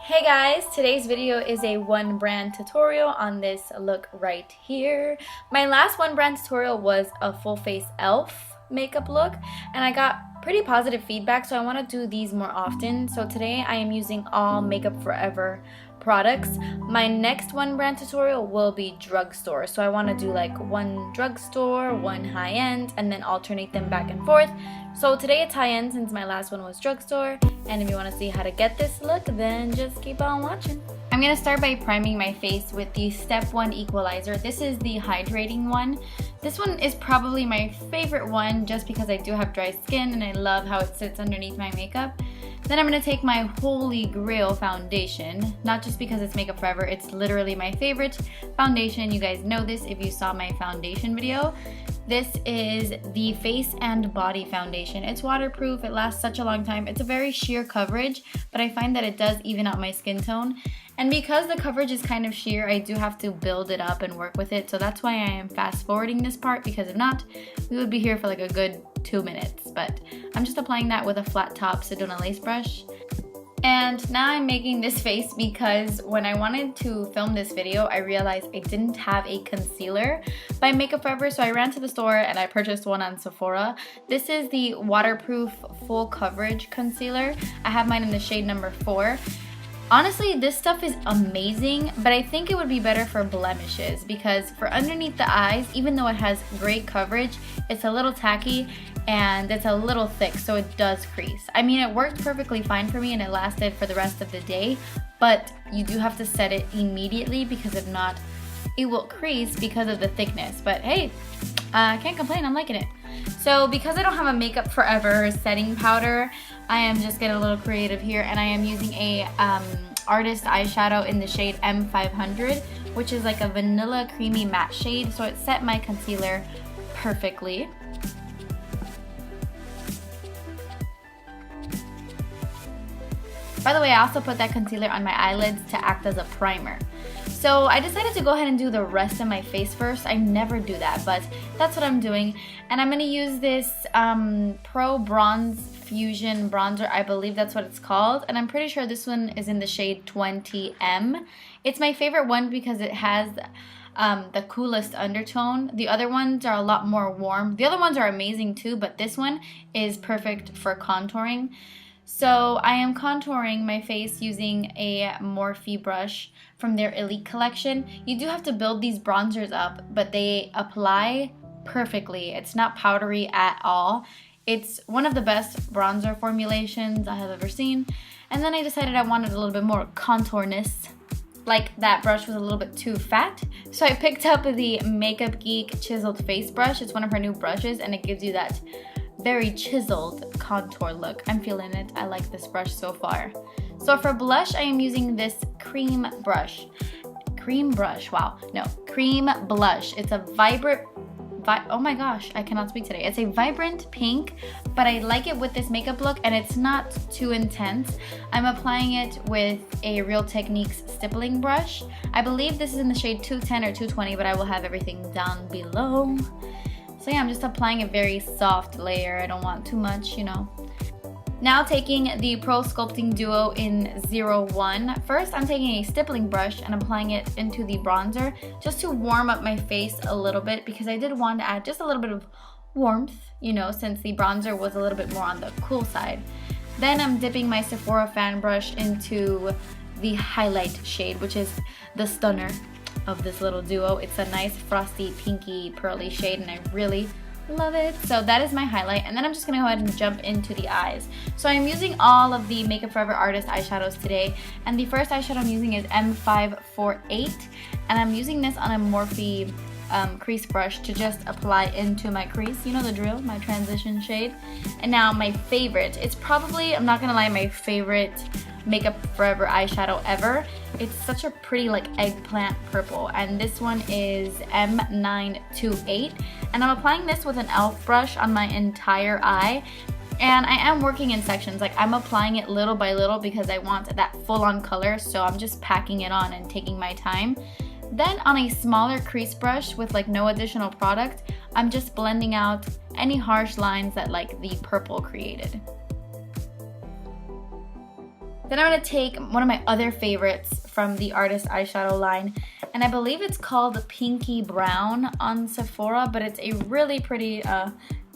Hey guys, today's video is a one brand tutorial on this look right here. My last one brand tutorial was a full face elf makeup look and I got pretty positive feedback, so I want to do these more often. So today I am using all Makeup Forever products. My next one brand tutorial will be Drugstore, so I want to do like one drugstore, one high-end, and then alternate them back and forth. So today it's high-end since my last one was Drugstore, and if you want to see how to get this look, then just keep on watching. I'm going to start by priming my face with the Step 1 Equalizer. This is the hydrating one. This one is probably my favorite one just because I do have dry skin and I love how it sits underneath my makeup. Then I'm going to take my Holy Grail foundation, not just because it's Makeup Forever, it's literally my favorite foundation. You guys know this if you saw my foundation video. This is the Face and Body Foundation. It's waterproof, it lasts such a long time. It's a very sheer coverage, but I find that it does even out my skin tone. And because the coverage is kind of sheer, I do have to build it up and work with it. So that's why I am fast forwarding this part, because if not, we would be here for like a good 2 minutes. But I'm just applying that with a flat top Sedona lace brush. And now I'm making this face because when I wanted to film this video, I realized I didn't have a concealer by Makeup Forever, so I ran to the store and I purchased one on Sephora. This is the waterproof full coverage concealer. I have mine in the shade number 4. Honestly, this stuff is amazing, but I think it would be better for blemishes because for underneath the eyes, even though it has great coverage, it's a little tacky and it's a little thick, so it does crease. I mean, it worked perfectly fine for me and it lasted for the rest of the day, but you do have to set it immediately because if not, it will crease because of the thickness. But hey, I can't complain, I'm liking it. So because I don't have a Makeup Forever setting powder, I am just getting a little creative here and I am using a artist eyeshadow in the shade M500, which is like a vanilla creamy matte shade, so it set my concealer perfectly. By the way, I also put that concealer on my eyelids to act as a primer. So I decided to go ahead and do the rest of my face first. I never do that, but that's what I'm doing. And I'm going to use this Pro Bronze Fusion bronzer. I believe that's what it's called. And I'm pretty sure this one is in the shade 20M. It's my favorite one because it has the coolest undertone. The other ones are a lot more warm. The other ones are amazing too, but this one is perfect for contouring. So I am contouring my face using a Morphe brush from their Elite collection. You do have to build these bronzers up, but they apply perfectly. It's not powdery at all. It's one of the best bronzer formulations I have ever seen. And then I decided I wanted a little bit more contourness. Like that brush was a little bit too fat. So I picked up the Makeup Geek Chiseled Face Brush. It's one of her new brushes and it gives you that very chiseled contour look. I'm feeling it. I like this brush so far. So for blush, I am using this cream blush. Cream blush. It's a vibrant, oh my gosh, I cannot speak today. It's a vibrant pink, but I like it with this makeup look and it's not too intense. I'm applying it with a Real Techniques stippling brush. I believe this is in the shade 210 or 220, but I will have everything down below. So yeah, I'm just applying a very soft layer. I don't want too much, you know. Now taking the Pro Sculpting Duo in 01. First, I'm taking a stippling brush and applying it into the bronzer just to warm up my face a little bit because I did want to add just a little bit of warmth, you know, since the bronzer was a little bit more on the cool side. Then I'm dipping my Sephora fan brush into the highlight shade, which is the stunner of this little duo. It's a nice frosty pinky pearly shade and I really love it. So that is my highlight, and then I'm just gonna go ahead and jump into the eyes. So I'm using all of the Makeup Forever artist eyeshadows today, and the first eyeshadow I'm using is M548 and I'm using this on a Morphe crease brush to just apply into my crease. You know the drill, my transition shade. And now my favorite, it's probably, I'm not gonna lie, my favorite Makeup Forever eyeshadow ever. It's such a pretty like eggplant purple, and this one is M928, and I'm applying this with an e.l.f. brush on my entire eye. And I am working in sections, like I'm applying it little by little because I want that full-on color, so I'm just packing it on and taking my time. Then on a smaller crease brush with like no additional product, I'm just blending out any harsh lines that like the purple created. Then I'm going to take one of my other favorites from the Artist eyeshadow line, and I believe it's called Pinky Brown on Sephora, but it's a really pretty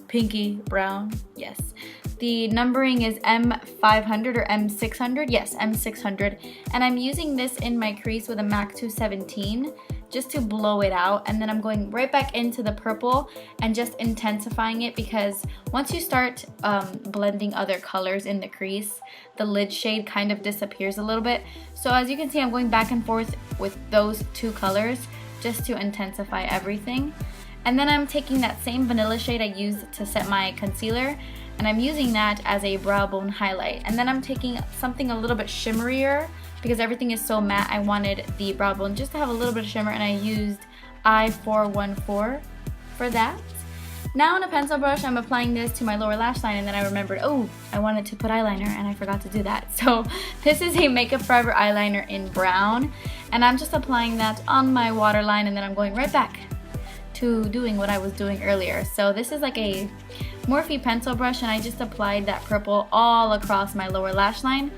pinky brown. Yes. The numbering is M500 or M600. Yes, M600. And I'm using this in my crease with a MAC 217 just to blow it out. And then I'm going right back into the purple and just intensifying it, because once you start blending other colors in the crease, the lid shade kind of disappears a little bit. So as you can see, I'm going back and forth with those two colors just to intensify everything. And then I'm taking that same vanilla shade I used to set my concealer, and I'm using that as a brow bone highlight. And then I'm taking something a little bit shimmerier, because everything is so matte, I wanted the brow bone just to have a little bit of shimmer, and I used I-414 for that. Now on a pencil brush, I'm applying this to my lower lash line, and then I remembered, oh, I wanted to put eyeliner and I forgot to do that. So this is a Makeup Forever eyeliner in brown, and I'm just applying that on my waterline, and then I'm going right back to doing what I was doing earlier. So this is like a Morphe pencil brush, and I just applied that purple all across my lower lash line.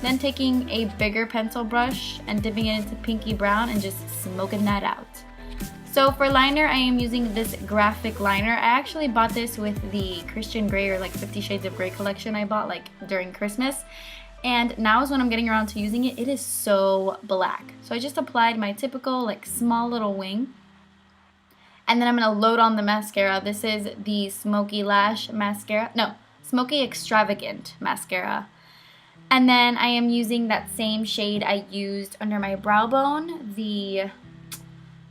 Then taking a bigger pencil brush and dipping it into pinky brown and just smoking that out. So for liner, I am using this graphic liner. I actually bought this with the Christian Grey, or like 50 Shades of Grey collection I bought like during Christmas. And now is when I'm getting around to using it. It is so black. So I just applied my typical like small little wing. And then I'm going to load on the mascara. This is the Smoky Lash Mascara. No, Smoky Extravagant Mascara. And then I am using that same shade I used under my brow bone, the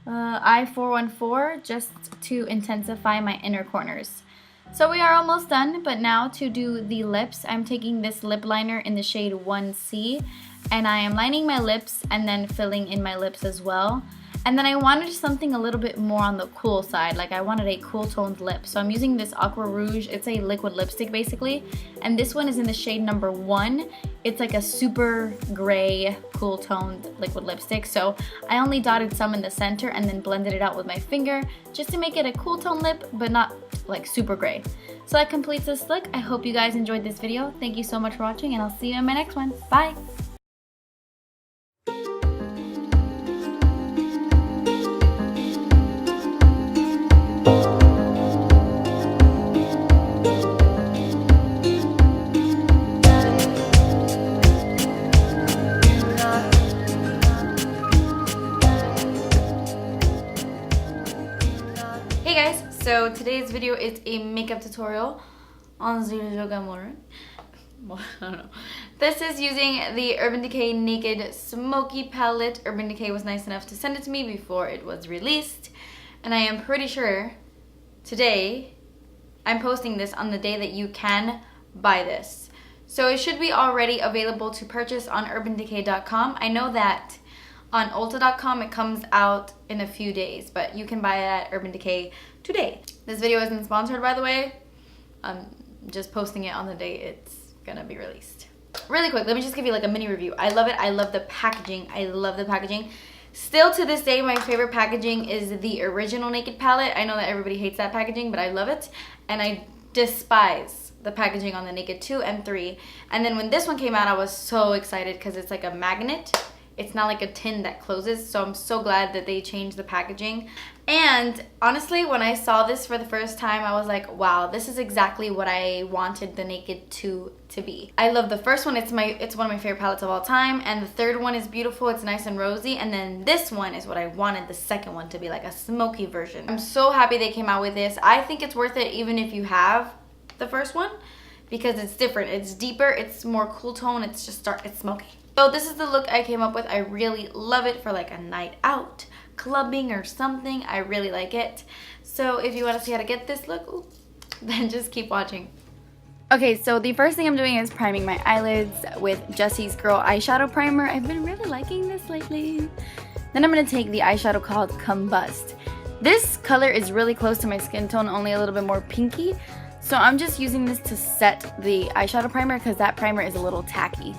I-414, just to intensify my inner corners. So we are almost done, but now to do the lips, I'm taking this lip liner in the shade 1C, and I am lining my lips and then filling in my lips as well. And then I wanted something a little bit more on the cool side, like I wanted a cool toned lip. So I'm using this Aqua Rouge. It's a liquid lipstick basically, and this one is in the shade number 1. It's like a super gray, cool toned liquid lipstick. So I only dotted some in the center and then blended it out with my finger just to make it a cool tone lip, but not like super gray. So that completes this look. I hope you guys enjoyed this video. Thank you so much for watching, and I'll see you in my next one. Bye! Hey guys, so today's video is a makeup tutorial on I don't know. This is using the Urban Decay Naked Smoky Palette. Urban Decay was nice enough to send it to me before it was released, and I am pretty sure today I'm posting this on the day that you can buy this. So it should be already available to purchase on urbandecay.com. I know that on Ulta.com it comes out in a few days, but you can buy it at Urban Decay today. This video isn't sponsored, by the way. I'm just posting it on the day it's gonna be released. Really quick, let me just give you like a mini review. I love it. I love the packaging. I love the packaging. Still to this day, my favorite packaging is the original Naked palette. I know that everybody hates that packaging, but I love it. And I despise the packaging on the Naked 2 and 3. And then when this one came out, I was so excited because it's like a magnet. It's not like a tin that closes, so I'm so glad that they changed the packaging. And honestly, when I saw this for the first time, I was like, wow, this is exactly what I wanted the Naked 2 to be. I love the first one. It's one of my favorite palettes of all time. And the third one is beautiful. It's nice and rosy. And then this one is what I wanted the second one to be, like a smoky version. I'm so happy they came out with this. I think it's worth it even if you have the first one, because it's different. It's deeper. It's more cool tone. It's just it's smoky. So this is the look I came up with. I really love it for like a night out, clubbing or something. I really like it. So if you want to see how to get this look, then just keep watching. Okay, so the first thing I'm doing is priming my eyelids with Jessie's Girl eyeshadow primer. I've been really liking this lately. Then I'm going to take the eyeshadow called Combust. This color is really close to my skin tone, only a little bit more pinky. So I'm just using this to set the eyeshadow primer because that primer is a little tacky.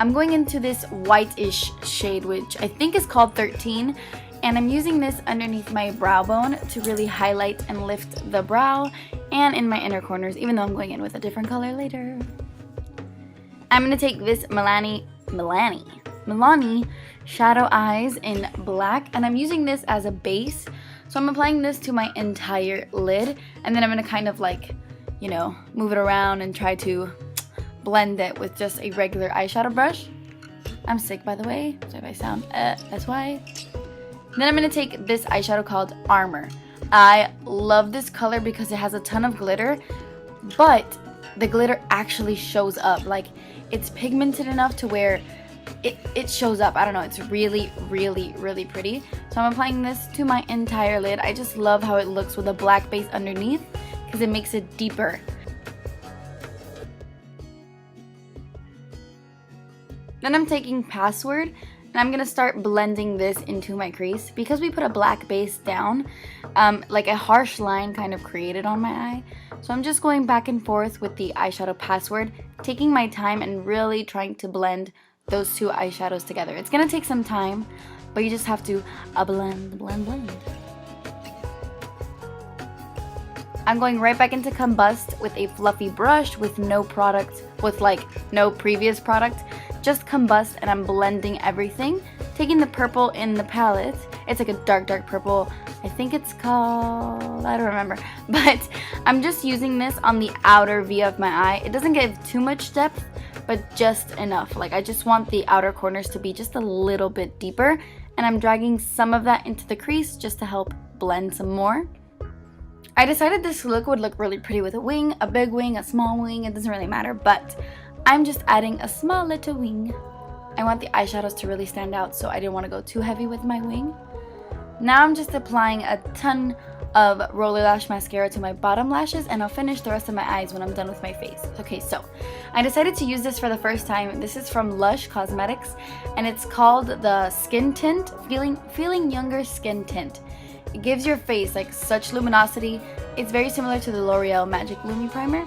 I'm going into this white-ish shade, which I think is called 13, and I'm using this underneath my brow bone to really highlight and lift the brow and in my inner corners, even though I'm going in with a different color later. I'm going to take this Milani Shadow Eyes in black, and I'm using this as a base. So I'm applying this to my entire lid, and then I'm going to kind of like, you know, move it around and try to blend it with just a regular eyeshadow brush. I'm sick, by the way, so if I sound that's why. Then I'm going to take this eyeshadow called Armor. I love this color because it has a ton of glitter, but the glitter actually shows up. Like, it's pigmented enough to where it shows up. I don't know, it's really, really, really pretty. So I'm applying this to my entire lid. I just love how it looks with a black base underneath because it makes it deeper. Then I'm taking Password, and I'm going to start blending this into my crease. Because we put a black base down, like a harsh line kind of created on my eye. So I'm just going back and forth with the eyeshadow Password, taking my time and really trying to blend those two eyeshadows together. It's going to take some time, but you just have to blend. I'm going right back into Combust with a fluffy brush with no product, with like no previous product. Just Combust, and I'm blending everything. Taking the purple in the palette. It's like a dark purple. I think it's called, I don't remember. But I'm just using this on the outer V of my eye. It doesn't give too much depth, but just enough. Like, I just want the outer corners to be just a little bit deeper. And I'm dragging some of that into the crease just to help blend some more. I decided this look would look really pretty with a wing, a big wing, a small wing. It doesn't really matter, but I'm just adding a small little wing. I want the eyeshadows to really stand out, so I didn't want to go too heavy with my wing. Now I'm just applying a ton of roller lash mascara to my bottom lashes, and I'll finish the rest of my eyes when I'm done with my face. Okay, so I decided to use this for the first time. This is from Lush Cosmetics, and it's called the Skin Tint, Feeling Younger Skin Tint. It gives your face like such luminosity. It's very similar to the L'Oreal Magic Lumi Primer.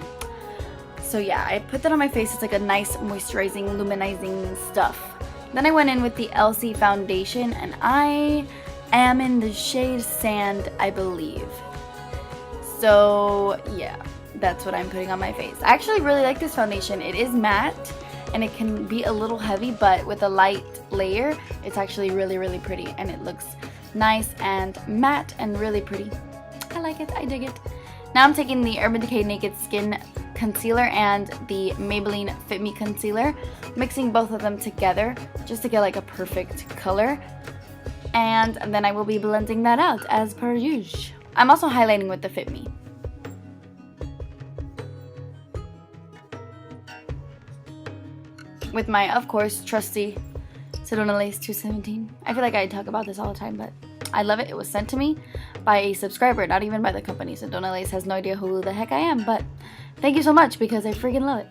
So yeah, I put that on my face. It's like a nice moisturizing, luminizing stuff. Then I went in with the LC foundation, and I am in the shade Sand, I believe. So yeah, that's what I'm putting on my face. I actually really like this foundation. It is matte, and it can be a little heavy, but with a light layer, it's actually really, really pretty, and it looks nice and matte and really pretty. I like it. I dig it. Now I'm taking the Urban Decay Naked Skin Concealer and the Maybelline Fit Me Concealer, mixing both of them together just to get like a perfect color. And then I will be blending that out as per usual. I'm also highlighting with the Fit Me. With my, of course, trusty Sedona Lace 217. I feel like I talk about this all the time, but I love it. It was sent to me by a subscriber, not even by the company. Sedona Lace has no idea who the heck I am, but thank you so much because I freaking love it.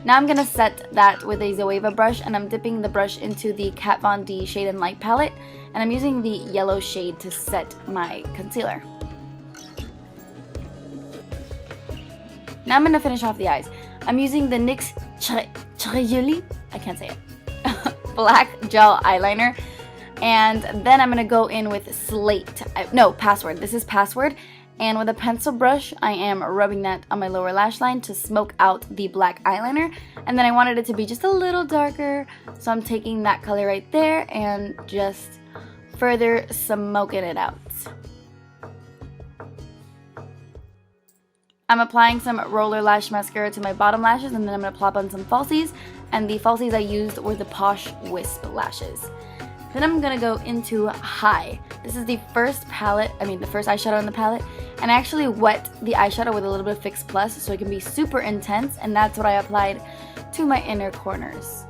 Now I'm going to set that with a Zoeva brush, and I'm dipping the brush into the Kat Von D Shade and Light palette, and I'm using the yellow shade to set my concealer. Now I'm going to finish off the eyes. I'm using the NYX Très, I can't say it, black gel eyeliner. And then I'm going to go in with Password. This is Password. And with a pencil brush, I am rubbing that on my lower lash line to smoke out the black eyeliner. And then I wanted it to be just a little darker, so I'm taking that color right there and just further smoking it out. I'm applying some roller lash mascara to my bottom lashes, and then I'm going to plop on some falsies. And the falsies I used were the Posh Wisp lashes. Then I'm going to go into High. This is the first eyeshadow in the palette. And I actually wet the eyeshadow with a little bit of Fix Plus so it can be super intense. And that's what I applied to my inner corners.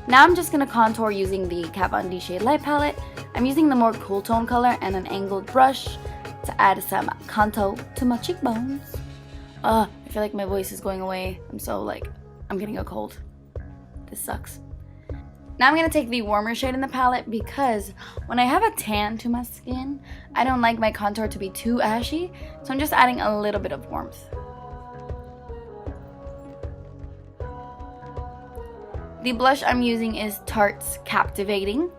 Now I'm just going to contour using the Kat Von D Shade Light palette. I'm using the more cool tone color and an angled brush to add some contour to my cheekbones. I feel like my voice is going away. I'm getting a cold. This sucks. Now I'm going to take the warmer shade in the palette because when I have a tan to my skin, I don't like my contour to be too ashy. So I'm just adding a little bit of warmth. The blush I'm using is Tarte's Captivating.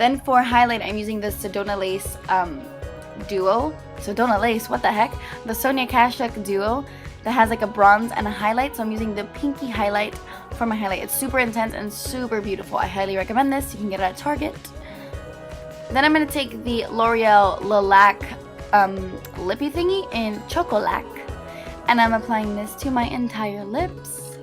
Then for highlight, I'm using this Sedona Lace duo. Sedona Lace, what the heck? The Sonia Kashuk duo that has like a bronze and a highlight. So I'm using the pinky highlight for my highlight. It's super intense and super beautiful. I highly recommend this. You can get it at Target. Then I'm going to take the L'Oreal Lilac lippy thingy in Chocolac. And I'm applying this to my entire lips.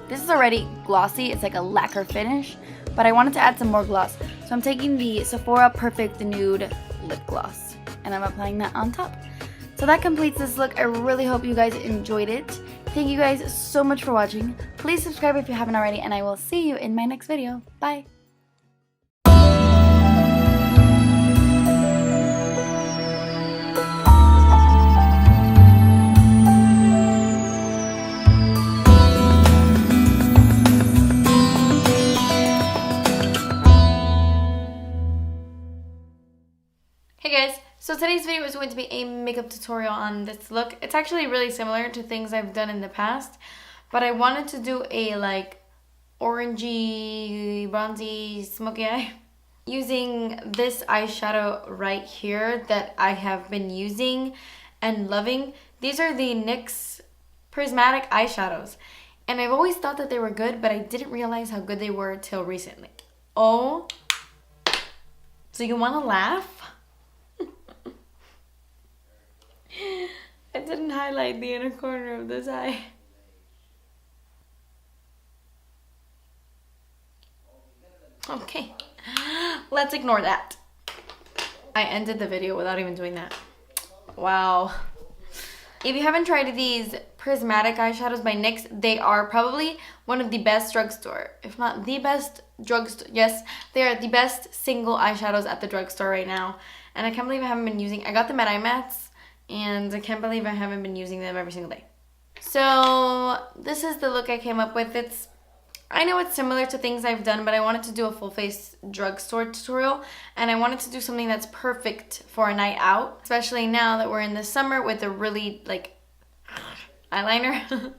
This is already glossy. It's like a lacquer finish. But I wanted to add some more gloss. So I'm taking the Sephora Perfect Nude lip gloss. And I'm applying that on top. So that completes this look. I really hope you guys enjoyed it. Thank you guys so much for watching. Please subscribe if you haven't already. And I will see you in my next video. Bye. Hey guys, so today's video is going to be a makeup tutorial on this look. It's actually really similar to things I've done in the past, but I wanted to do a like orangey, bronzy, smoky eye using this eyeshadow right here that I have been using and loving. These are the NYX prismatic eyeshadows, and I've always thought that they were good, but I didn't realize how good they were till recently. Oh, so you want to laugh? I didn't highlight the inner corner of this eye. Okay, let's ignore that. I ended the video without even doing that. Wow. If you haven't tried these prismatic eyeshadows by NYX, they are probably one of the best drugstore, if not the best drugstore. Yes, they are the best single eyeshadows at the drugstore right now. And I can't believe I haven't been using, I got them at IMATS. And I can't believe I haven't been using them every single day. So this is the look I came up with. I know it's similar to things I've done, but I wanted to do a full face drugstore tutorial. And I wanted to do something that's perfect for a night out. Especially now that we're in the summer with a really like eyeliner.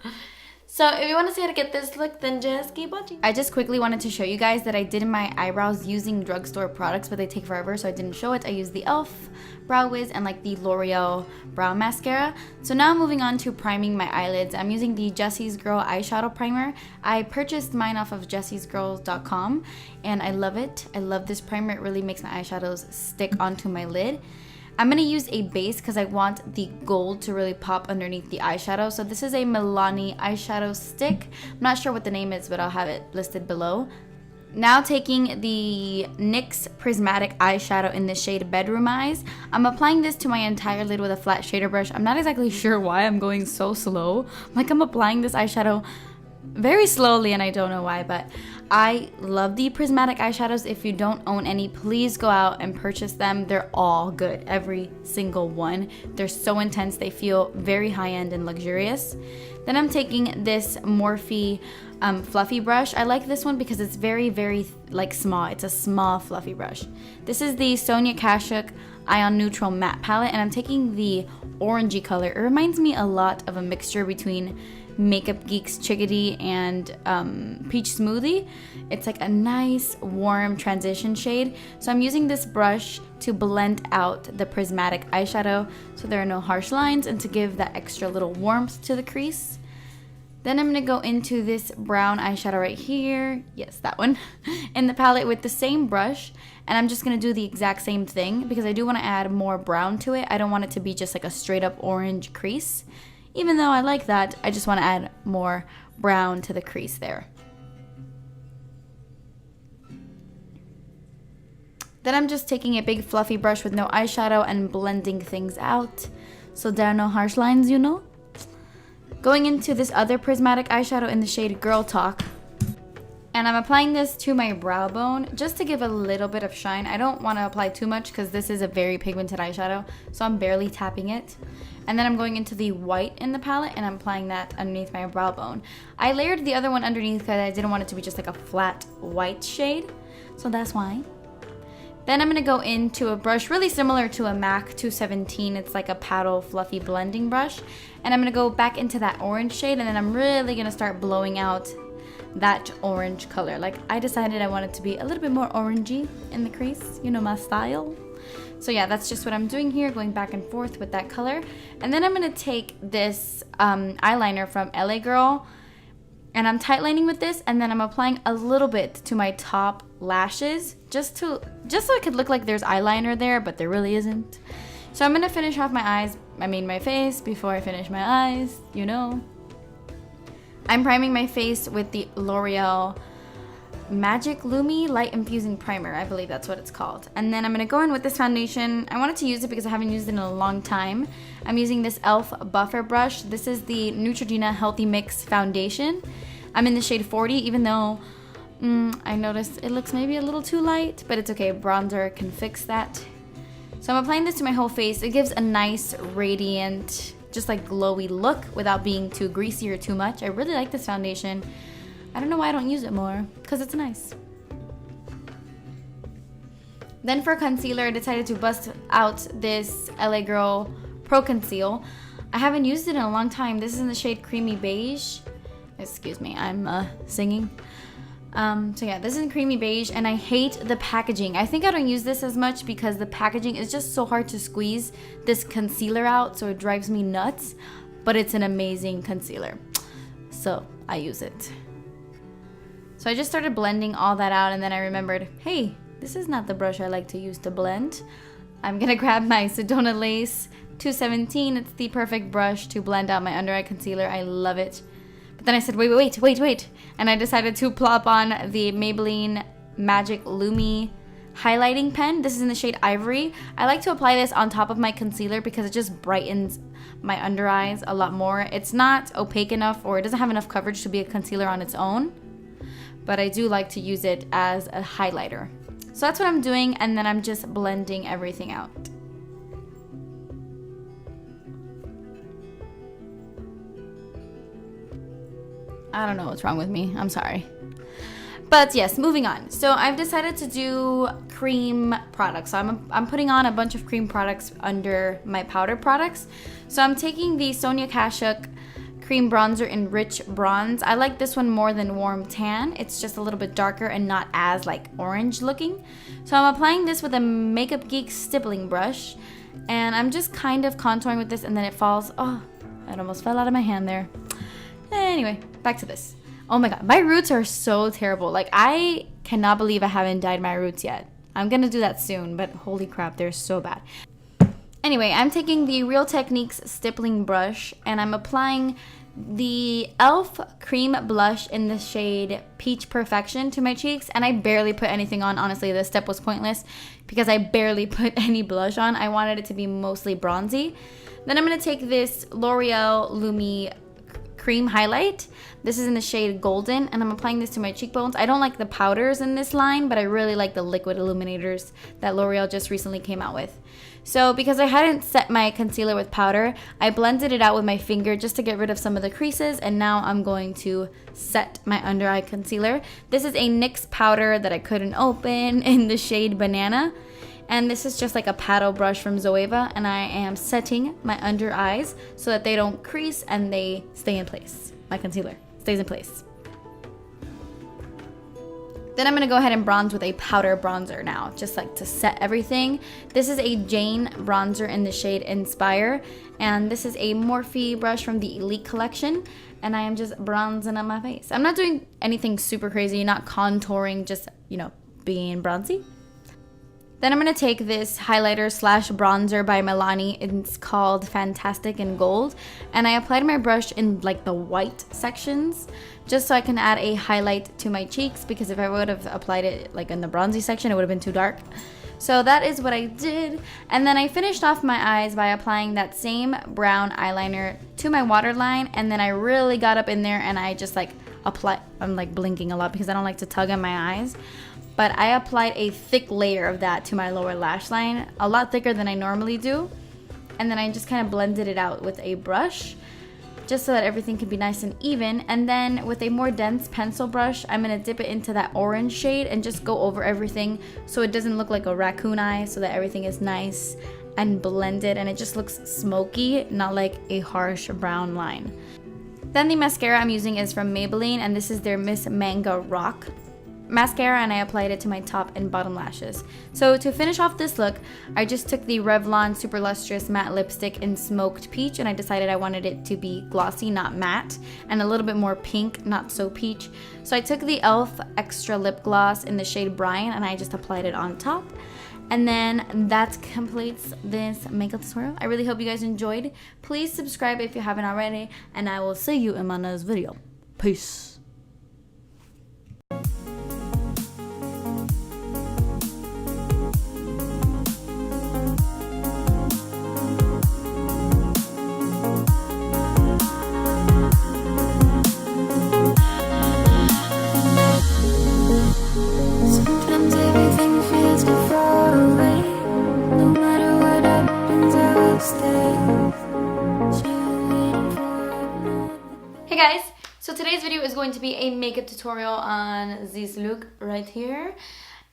So if you want to see how to get this look, then just keep watching. I just quickly wanted to show you guys that I did my eyebrows using drugstore products, but they take forever, so I didn't show it. I used the e.l.f. Brow Wiz and like the L'Oreal Brow Mascara. So now moving on to priming my eyelids. I'm using the Jessie's Girl Eyeshadow Primer. I purchased mine off of jessiesgirls.com and I love it. I love this primer. It really makes my eyeshadows stick onto my lid. I'm going to use a base because I want the gold to really pop underneath the eyeshadow. So this is a Milani eyeshadow stick. I'm not sure what the name is, but I'll have it listed below. Now taking the NYX Prismatic eyeshadow in the shade Bedroom Eyes. I'm applying this to my entire lid with a flat shader brush. I'm not exactly sure why I'm going so slow. Like I'm applying this eyeshadow very slowly and I don't know why, but I love the prismatic eyeshadows. If you don't own any, please go out and purchase them. They're all good, every single one. They're so intense, they feel very high-end and luxurious. Then I'm taking this Morphe fluffy brush. I like this one because it's very, very like small. It's a small fluffy brush. This is the Sonia Kashuk Ion Neutral Matte Palette, and I'm taking the orangey color. It reminds me a lot of a mixture between Makeup Geek's Chickadee and Peach Smoothie. It's like a nice warm transition shade. So I'm using this brush to blend out the prismatic eyeshadow so there are no harsh lines and to give that extra little warmth to the crease. Then I'm going to go into this brown eyeshadow right here. Yes, that one. In the palette with the same brush. And I'm just going to do the exact same thing because I do want to add more brown to it. I don't want it to be just like a straight up orange crease. Even though I like that, I just want to add more brown to the crease there. Then I'm just taking a big fluffy brush with no eyeshadow and blending things out so there are no harsh lines, you know. Going into this other prismatic eyeshadow in the shade Girl Talk. And I'm applying this to my brow bone just to give a little bit of shine. I don't want to apply too much because this is a very pigmented eyeshadow, so I'm barely tapping it. And then I'm going into the white in the palette and I'm applying that underneath my brow bone. I layered the other one underneath because I didn't want it to be just like a flat white shade, so that's why. Then I'm going to go into a brush really similar to a MAC 217. It's like a paddle fluffy blending brush. And I'm going to go back into that orange shade and then I'm really going to start blowing out that orange color. Like, I decided I wanted to be a little bit more orangey in the crease, you know, my style. So yeah, that's just what I'm doing here, going back and forth with that color. And then I'm gonna take this eyeliner from LA Girl, and I'm tightlining with this, and then I'm applying a little bit to my top lashes, just so it could look like there's eyeliner there, but there really isn't. So I'm gonna finish off my face before I finish my eyes, you know. I'm priming my face with the L'Oreal Magic Lumi Light Infusing Primer. I believe that's what it's called. And then I'm going to go in with this foundation. I wanted to use it because I haven't used it in a long time. I'm using this e.l.f. Buffer Brush. This is the Neutrogena Healthy Mix Foundation. I'm in the shade 40, even though I noticed it looks maybe a little too light, but it's okay. Bronzer can fix that. So I'm applying this to my whole face. It gives a nice, radiant, just like glowy look without being too greasy or too much. I really like this foundation. I don't know why I don't use it more, because it's nice. Then for concealer, I decided to bust out this LA Girl Pro Conceal. I haven't used it in a long time. This is in the shade Creamy Beige. Excuse me, I'm singing. So yeah, this is in Creamy Beige, and I hate the packaging. I think I don't use this as much because the packaging is just so hard to squeeze this concealer out, so it drives me nuts. But it's an amazing concealer, so I use it. So I just started blending all that out, and then I remembered, hey, this is not the brush I like to use to blend. I'm gonna grab my Sedona Lace 217. It's the perfect brush to blend out my under eye concealer. I love it. But then I said, wait. And I decided to plop on the Maybelline Magic Lumi highlighting pen. This is in the shade Ivory. I like to apply this on top of my concealer because it just brightens my under eyes a lot more. It's not opaque enough, or it doesn't have enough coverage to be a concealer on its own, but I do like to use it as a highlighter. So that's what I'm doing, and then I'm just blending everything out. I don't know what's wrong with me. I'm sorry. But yes, moving on. So I've decided to do cream products. So I'm putting on a bunch of cream products under my powder products. So I'm taking the Sonia Kashuk Cream Bronzer in Rich Bronze. I like this one more than Warm Tan. It's just a little bit darker and not as like orange looking. So I'm applying this with a Makeup Geek stippling brush. And I'm just kind of contouring with this, and then it falls. Oh, it almost fell out of my hand there. Anyway, back to this. Oh my god, my roots are so terrible. Like, I cannot believe I haven't dyed my roots yet. I'm gonna do that soon, but holy crap, they're so bad. Anyway, I'm taking the Real Techniques stippling brush, and I'm applying the e.l.f. cream blush in the shade Peach Perfection to my cheeks, and I barely put anything on. Honestly, this step was pointless because I barely put any blush on. I wanted it to be mostly bronzy. Then I'm gonna take this L'Oreal Lumi cream highlight. This is in the shade Golden, and I'm applying this to my cheekbones. I don't like the powders in this line, but I really like the liquid illuminators that L'Oreal just recently came out with. So because I hadn't set my concealer with powder, I blended it out with my finger just to get rid of some of the creases, and now I'm going to set my under eye concealer. This is a NYX powder that I couldn't open in the shade Banana. And this is just like a paddle brush from Zoeva, and I am setting my under eyes so that they don't crease and they stay in place. My concealer stays in place. Then I'm gonna go ahead and bronze with a powder bronzer now, just like to set everything. This is a Jane bronzer in the shade Inspire, and this is a Morphe brush from the Elite collection, and I am just bronzing on my face. I'm not doing anything super crazy, not contouring, just, you know, being bronzy. Then I'm going to take this highlighter slash bronzer by Milani. It's called Fantastic in Gold. And I applied my brush in like the white sections just so I can add a highlight to my cheeks, because if I would have applied it like in the bronzy section, it would have been too dark. So that is what I did. And then I finished off my eyes by applying that same brown eyeliner to my waterline. And then I really got up in there and I just like I'm like blinking a lot because I don't like to tug on my eyes. But I applied a thick layer of that to my lower lash line, a lot thicker than I normally do. And then I just kind of blended it out with a brush, just so that everything can be nice and even. And then with a more dense pencil brush, I'm gonna dip it into that orange shade and just go over everything so it doesn't look like a raccoon eye, so that everything is nice and blended and it just looks smoky, not like a harsh brown line. Then the mascara I'm using is from Maybelline, and this is their Miss Manga Rock mascara, and I applied it to my top and bottom lashes. So to finish off this look, I just took the Revlon Super Lustrous Matte Lipstick in Smoked Peach, and I decided I wanted it to be glossy, not matte, and a little bit more pink, not so peach. So I took the e.l.f. Extra Lip Gloss in the shade Brian, and I just applied it on top. And then that completes this makeup tutorial. I really hope you guys enjoyed. Please subscribe if you haven't already, and I will see you in my next video. Peace. Hey guys, so today's video is going to be a makeup tutorial on this look right here.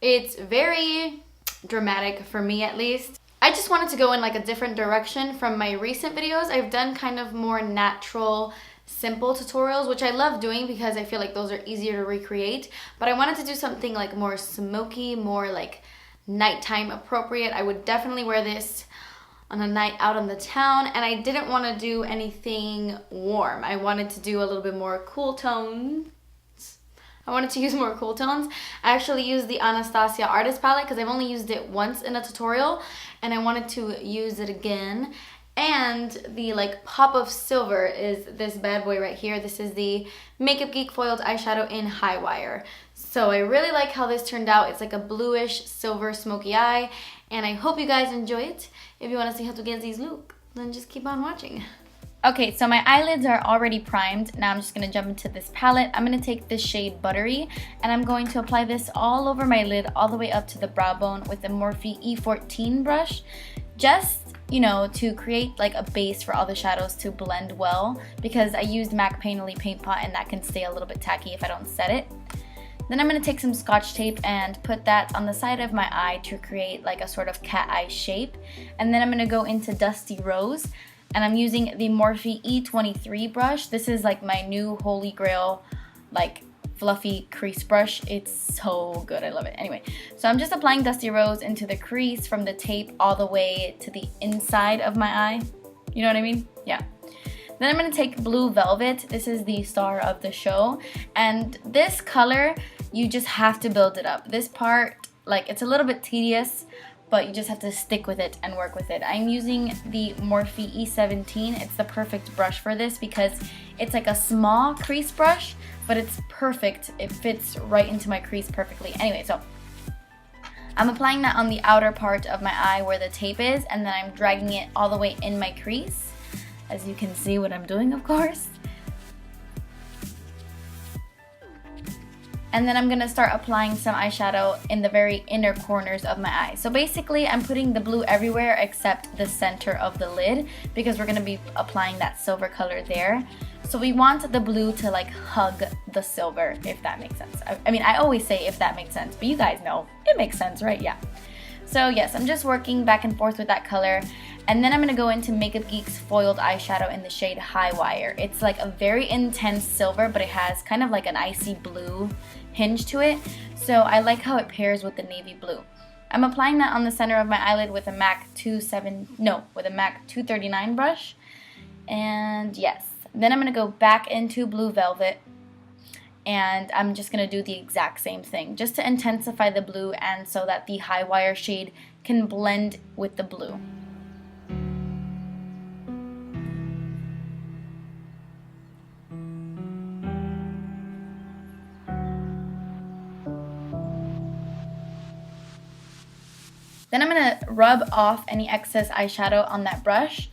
It's very dramatic for me, at least. I just wanted to go in like a different direction from my recent videos. I've done kind of more natural, simple tutorials, which I love doing because I feel like those are easier to recreate, but I wanted to do something like more smoky, more like nighttime appropriate. I would definitely wear this on a night out on the town, and I didn't want to do anything warm. I wanted to do a little bit more cool tones. I wanted to use more cool tones. I actually used the Anastasia Artist Palette because I've only used it once in a tutorial, and I wanted to use it again. And the like pop of silver is this bad boy right here. This is the Makeup Geek Foiled Eyeshadow in High Wire. So I really like how this turned out. It's like a bluish silver smoky eye, and I hope you guys enjoy it. If you want to see how to get these look, then just keep on watching. Okay, so my eyelids are already primed. Now I'm just going to jump into this palette. I'm going to take this shade Buttery, and I'm going to apply this all over my lid, all the way up to the brow bone with the Morphe E14 brush. Just, you know, to create like a base for all the shadows to blend well, because I used MAC Painterly Paint Pot, and that can stay a little bit tacky if I don't set it. Then I'm going to take some Scotch tape and put that on the side of my eye to create like a sort of cat eye shape. And then I'm going to go into Dusty Rose, and I'm using the Morphe E23 brush. This is like my new holy grail, like fluffy crease brush. It's so good. I love it. Anyway, so I'm just applying Dusty Rose into the crease from the tape all the way to the inside of my eye. You know what I mean? Yeah. Then I'm going to take Blue Velvet. This is the star of the show. And this color, you just have to build it up. This part, like, it's a little bit tedious, but you just have to stick with it and work with it. I'm using the Morphe E17. It's the perfect brush for this because it's like a small crease brush, but it's perfect. It fits right into my crease perfectly. Anyway, so I'm applying that on the outer part of my eye where the tape is, and then I'm dragging it all the way in my crease. As you can see what I'm doing, of course. And then I'm going to start applying some eyeshadow in the very inner corners of my eye. So basically, I'm putting the blue everywhere except the center of the lid, because we're going to be applying that silver color there. So we want the blue to like hug the silver, if that makes sense. I mean, I always say if that makes sense, but you guys know it makes sense, right? Yeah. So yes, I'm just working back and forth with that color. And then I'm going to go into Makeup Geek's Foiled Eyeshadow in the shade High Wire. It's like a very intense silver, but it has kind of like an icy blue hinge to it. So I like how it pairs with the navy blue. I'm applying that on the center of my eyelid with a MAC 239 brush. And yes, then I'm going to go back into Blue Velvet. And I'm just going to do the exact same thing, just to intensify the blue and so that the High Wire shade can blend with the blue. Then I'm going to rub off any excess eyeshadow on that brush,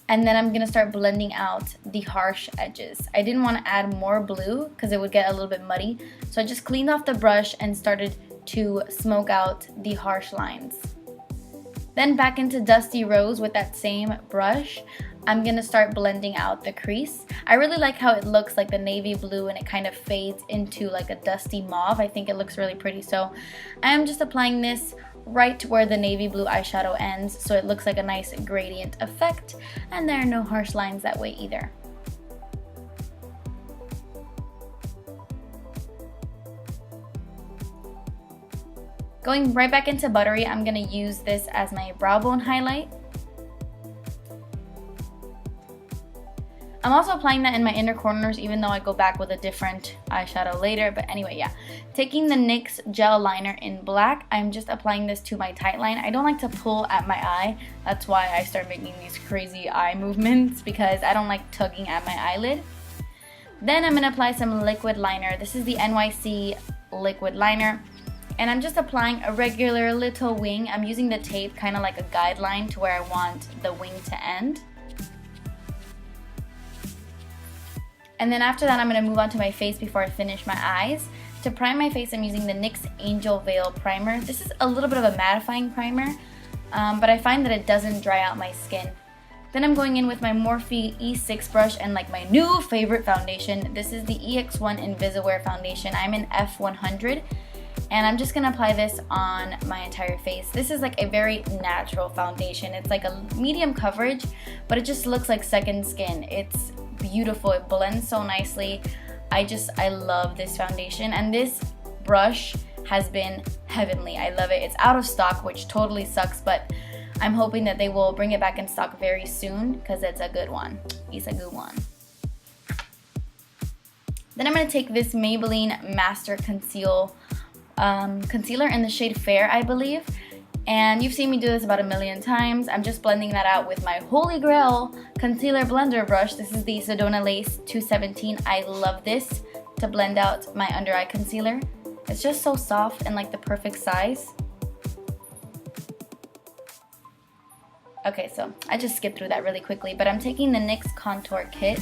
and then I'm going to start blending out the harsh edges. I didn't want to add more blue because it would get a little bit muddy, so I just cleaned off the brush and started to smoke out the harsh lines. Then back into Dusty Rose with that same brush, I'm going to start blending out the crease. I really like how it looks like the navy blue and it kind of fades into like a dusty mauve. I think it looks really pretty, so I'm just applying this right where the navy blue eyeshadow ends, so it looks like a nice gradient effect, and there are no harsh lines that way either. Going right back into Buttery, I'm going to use this as my brow bone highlight. I'm also applying that in my inner corners, even though I go back with a different eyeshadow later. But anyway, yeah. Taking the NYX gel liner in black, I'm just applying this to my tight line. I don't like to pull at my eye. That's why I start making these crazy eye movements, because I don't like tugging at my eyelid. Then I'm going to apply some liquid liner. This is the NYC liquid liner. And I'm just applying a regular little wing. I'm using the tape kind of like a guideline to where I want the wing to end. And then after that, I'm going to move on to my face before I finish my eyes. To prime my face, I'm using the NYX Angel Veil Primer. This is a little bit of a mattifying primer, but I find that it doesn't dry out my skin. Then I'm going in with my Morphe E6 brush and like my new favorite foundation. This is the EX1 Invisiwear foundation. I'm in F100. And I'm just going to apply this on my entire face. This is like a very natural foundation. It's like a medium coverage, but it just looks like second skin. It's beautiful. It blends so nicely. I love this foundation, and this brush has been heavenly. I love it. It's out of stock, which totally sucks, but I'm hoping that they will bring it back in stock very soon because it's a good one. It's a good one. Then I'm going to take this Maybelline Master concealer in the shade Fair, I believe. And you've seen me do this about 1,000,000 times. I'm just blending that out with my holy grail concealer blender brush. This is the Sedona Lace 217. I love this to blend out my under eye concealer. It's just so soft and like the perfect size. Okay, so I just skipped through that really quickly, but I'm taking the NYX Contour Kit,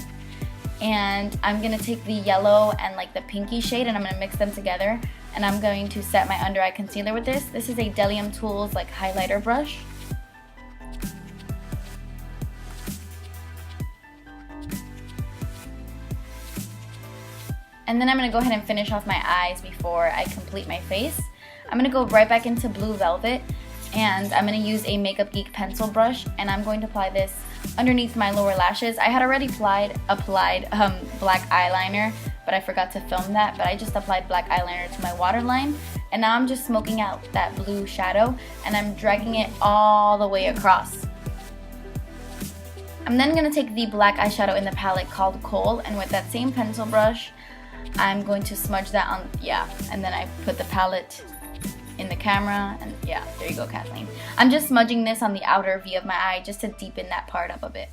and I'm gonna take the yellow and like the pinky shade, and I'm gonna mix them together, and I'm going to set my under eye concealer with this. This is a Delium Tools like highlighter brush. And then I'm gonna go ahead and finish off my eyes before I complete my face. I'm gonna go right back into Blue Velvet, and I'm gonna use a Makeup Geek pencil brush, and I'm going to apply this underneath my lower lashes. I had already applied black eyeliner, but I forgot to film that, but I just applied black eyeliner to my waterline, and now I'm just smoking out that blue shadow, and I'm dragging it all the way across. I'm then going to take the black eyeshadow in the palette called Coal, and with that same pencil brush, I'm going to smudge that on, and then I put the palette in the camera, and there you go, Kathleen. I'm just smudging this on the outer V of my eye just to deepen that part up a bit.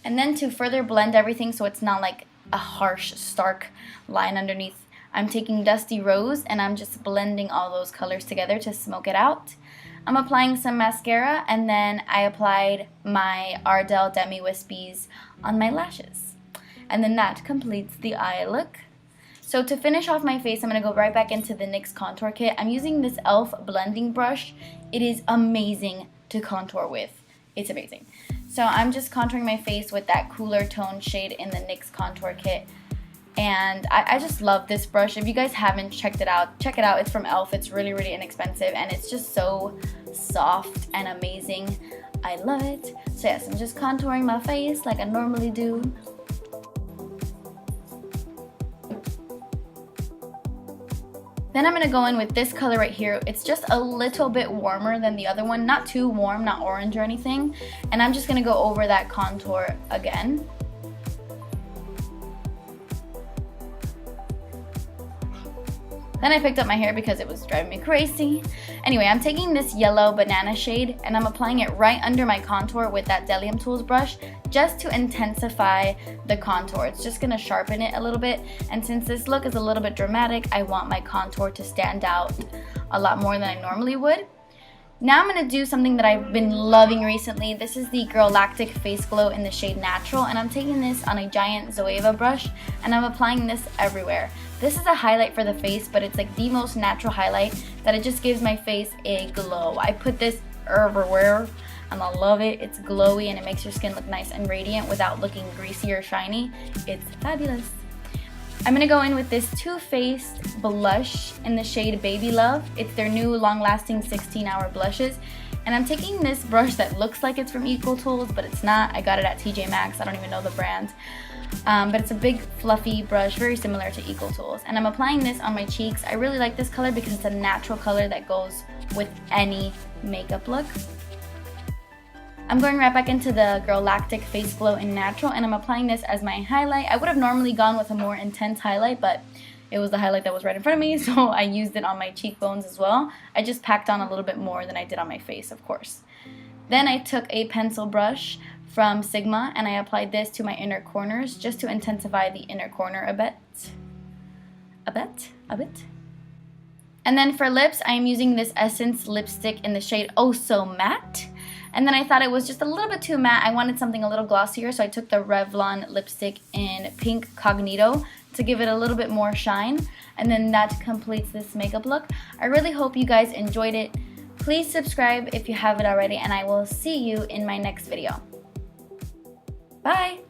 And then to further blend everything so it's not like a harsh, stark line underneath, I'm taking Dusty Rose, and I'm just blending all those colors together to smoke it out. I'm applying some mascara, and then I applied my Ardell Demi Wispies on my lashes. And then that completes the eye look. So to finish off my face, I'm going to go right back into the NYX Contour Kit. I'm using this e.l.f. blending brush. It is amazing to contour with. It's amazing. So I'm just contouring my face with that cooler tone shade in the NYX Contour Kit. And I just love this brush. If you guys haven't checked it out, check it out. It's from e.l.f. It's really, really inexpensive, and it's just so soft and amazing. I love it. So yes, I'm just contouring my face like I normally do. Then I'm going to go in with this color right here. It's just a little bit warmer than the other one. Not too warm, not orange or anything. And I'm just going to go over that contour again. Then I picked up my hair because it was driving me crazy. Anyway, I'm taking this yellow banana shade, and I'm applying it right under my contour with that Delium Tools brush just to intensify the contour. It's just going to sharpen it a little bit, and since this look is a little bit dramatic, I want my contour to stand out a lot more than I normally would. Now I'm going to do something that I've been loving recently. This is the Girlactic Face Glow in the shade Natural, and I'm taking this on a giant Zoeva brush, and I'm applying this everywhere. This is a highlight for the face, but it's like the most natural highlight that it just gives my face a glow. I put this everywhere, and I love it. It's glowy, and it makes your skin look nice and radiant without looking greasy or shiny. It's fabulous. I'm going to go in with this Too Faced blush in the shade Baby Love. It's their new long-lasting 16-hour blushes. And I'm taking this brush that looks like it's from Equal Tools, but it's not. I got it at TJ Maxx. I don't even know the brand. but it's a big fluffy brush, very similar to Eco Tools. And I'm applying this on my cheeks. I really like this color because it's a natural color that goes with any makeup look. I'm going right back into the Girlactic Face Glow in Natural, and I'm applying this as my highlight. I would have normally gone with a more intense highlight, but it was the highlight that was right in front of me, so I used it on my cheekbones as well. I just packed on a little bit more than I did on my face, of course. Then I took a pencil brush from Sigma, and I applied this to my inner corners just to intensify the inner corner a bit. And then for lips, I am using this Essence lipstick in the shade Oh So Matte. And then I thought it was just a little bit too matte. I wanted something a little glossier, so I took the Revlon lipstick in Pink Cognito to give it a little bit more shine. And then that completes this makeup look. I really hope you guys enjoyed it. Please subscribe if you haven't already, and I will see you in my next video. Bye!